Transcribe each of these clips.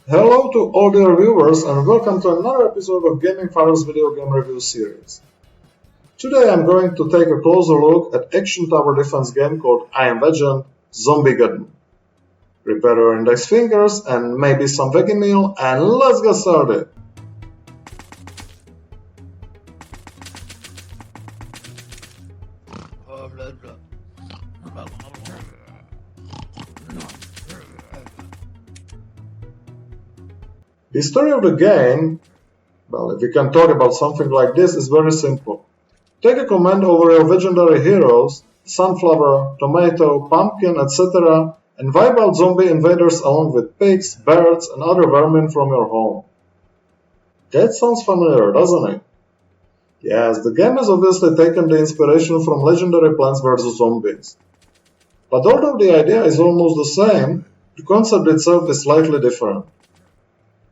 Hello to all dear viewers and welcome to another episode of Gaming Father's video game review series. Today I'm going to take a closer look at action tower defense game called I Am Vegend, Zombiegeddon. Prepare your index fingers and maybe some veggie meal and let's get started! The story of the game, well, if we can talk about something like this, is very simple. Take a command over your legendary heroes, sunflower, tomato, pumpkin, etc., and wipe out zombie invaders along with pigs, birds, and other vermin from your home. That sounds familiar, doesn't it? Yes, the game has obviously taken the inspiration from legendary Plants vs. Zombies. But although the idea is almost the same, the concept itself is slightly different.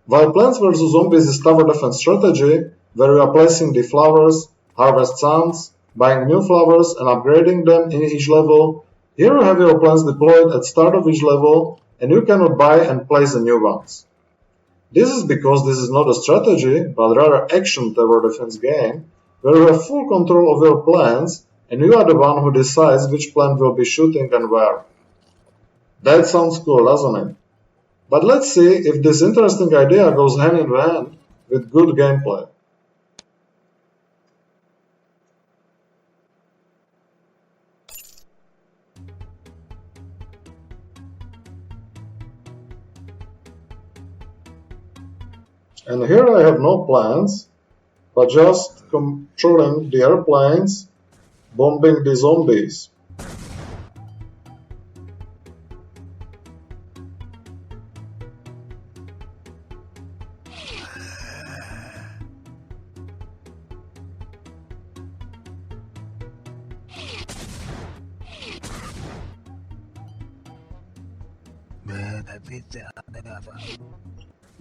While Plants vs. Zombies is tower defense strategy, where you are placing the flowers, harvest suns, buying new flowers and upgrading them in each level, here you have your plants deployed at start of each level and you cannot buy and place the new ones. This is because this is not a strategy, but rather action tower defense game, where you have full control of your plants and you are the one who decides which plant will be shooting and where. That sounds cool, doesn't it? But let's see if this interesting idea goes hand in hand with good gameplay. And here I have no plans, but just controlling the airplanes, bombing the zombies.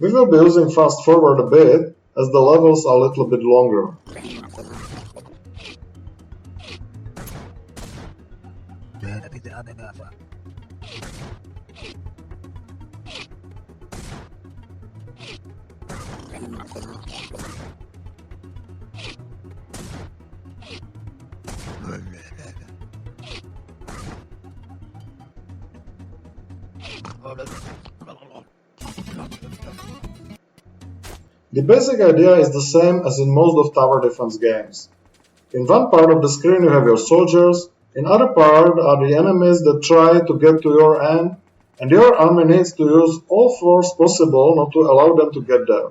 We will be using fast forward a bit, as the levels are a little bit longer. The basic idea is the same as in most of tower defense games. In one part of the screen you have your soldiers, in other part are the enemies that try to get to your end, and your army needs to use all force possible not to allow them to get there.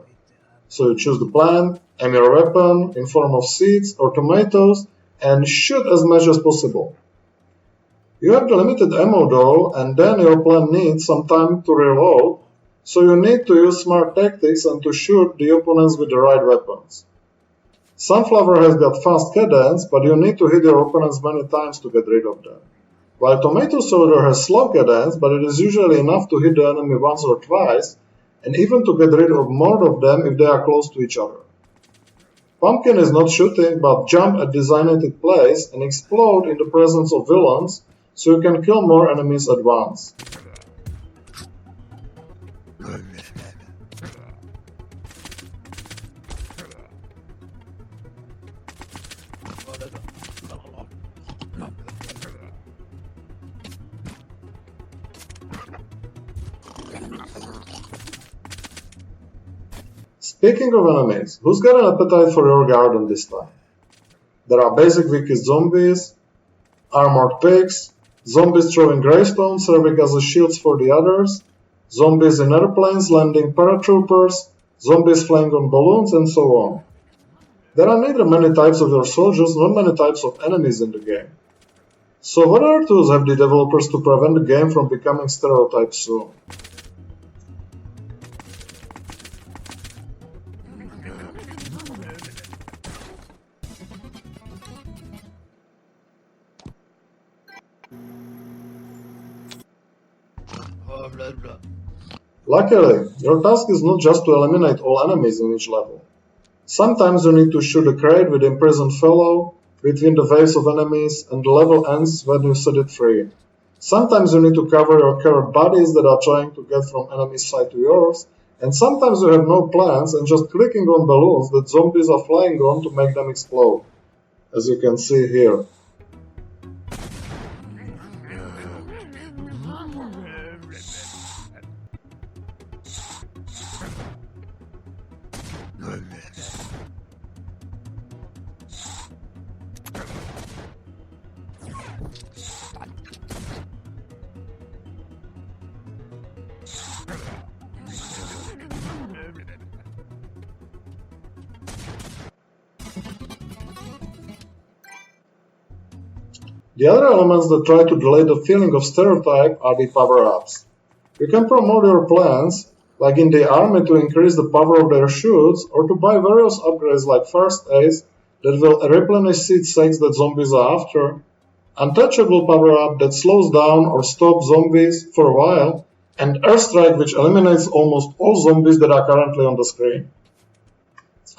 So you choose the plant, aim your weapon in form of seeds or tomatoes, and shoot as much as possible. You have the limited ammo though, and then your plant needs some time to reload, so you need to use smart tactics and to shoot the opponents with the right weapons. Sunflower has got fast cadence, but you need to hit your opponents many times to get rid of them. While Tomato Soldier has slow cadence, but it is usually enough to hit the enemy once or twice, and even to get rid of more of them if they are close to each other. Pumpkin is not shooting, but jump at designated place and explode in the presence of villains, so you can kill more enemies at once. Speaking of enemies, who's got an appetite for your garden this time? There are basic wicked zombies, armored pigs, zombies throwing gravestones serving as a shields for the others, zombies in airplanes landing paratroopers, zombies flying on balloons, and so on. There are neither many types of your soldiers nor many types of enemies in the game. So what other tools have the developers to prevent the game from becoming stereotype soon? Luckily, your task is not just to eliminate all enemies in each level. Sometimes you need to shoot a crate with imprisoned fellow between the waves of enemies and the level ends when you set it free. Sometimes you need to cover your carrot buddies that are trying to get from enemy's side to yours, and sometimes you have no plans and just clicking on balloons that zombies are flying on to make them explode, as you can see here. The other elements that try to delay the feeling of stereotype are the power-ups. You can promote your plans, like in the army to increase the power of their shoots, or to buy various upgrades like first aids that will replenish seed sacks that zombies are after, untouchable power-up that slows down or stops zombies for a while, and airstrike which eliminates almost all zombies that are currently on the screen.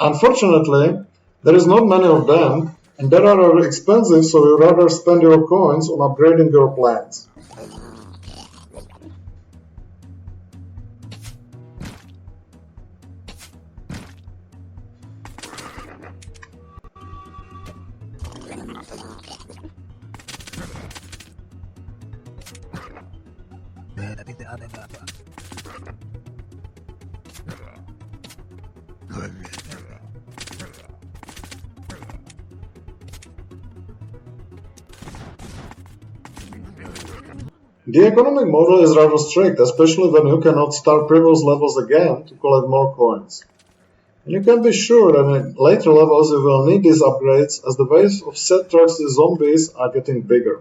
Unfortunately, there is not many of them, and they are expensive, so you rather spend your coins on upgrading your plans. The economic model is rather strict, especially when you cannot start previous levels again to collect more coins. And you can be sure that in later levels you will need these upgrades as the waves of set trucks with zombies are getting bigger.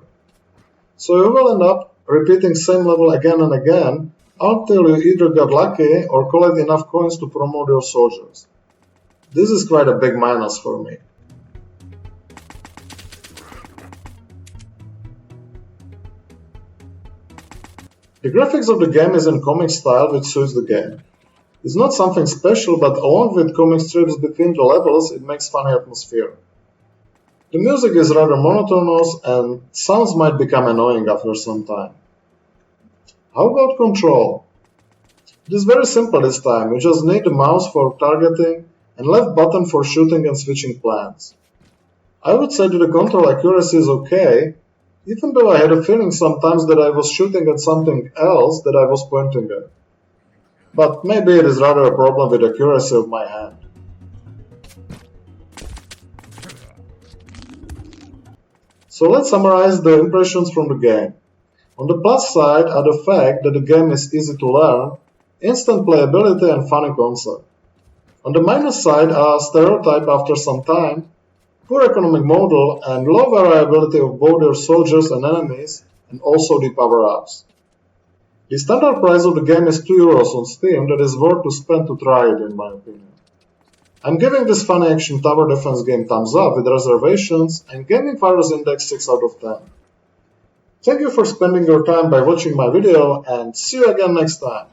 So you will end up repeating same level again and again until you either get lucky or collect enough coins to promote your soldiers. This is quite a big minus for me. The graphics of the game is in comic style which suits the game. It's not something special, but along with comic strips between the levels it makes funny atmosphere. The music is rather monotonous and sounds might become annoying after some time. How about control? It is very simple this time, you just need the mouse for targeting and left button for shooting and switching plans. I would say that the control accuracy is okay, even though I had a feeling sometimes that I was shooting at something else that I was pointing at. But maybe it is rather a problem with the accuracy of my hand. So let's summarize the impressions from the game. On the plus side are the fact that the game is easy to learn, instant playability and funny concept. On the minus side are stereotype after some time, poor economic model and low variability of both your soldiers and enemies, and also the power-ups. The standard price of the game is €2 on Steam that is worth to spend to try it in my opinion. I'm giving this funny action tower defense game thumbs up with reservations and Gaming Father's index 6 out of 10. Thank you for spending your time by watching my video and see you again next time.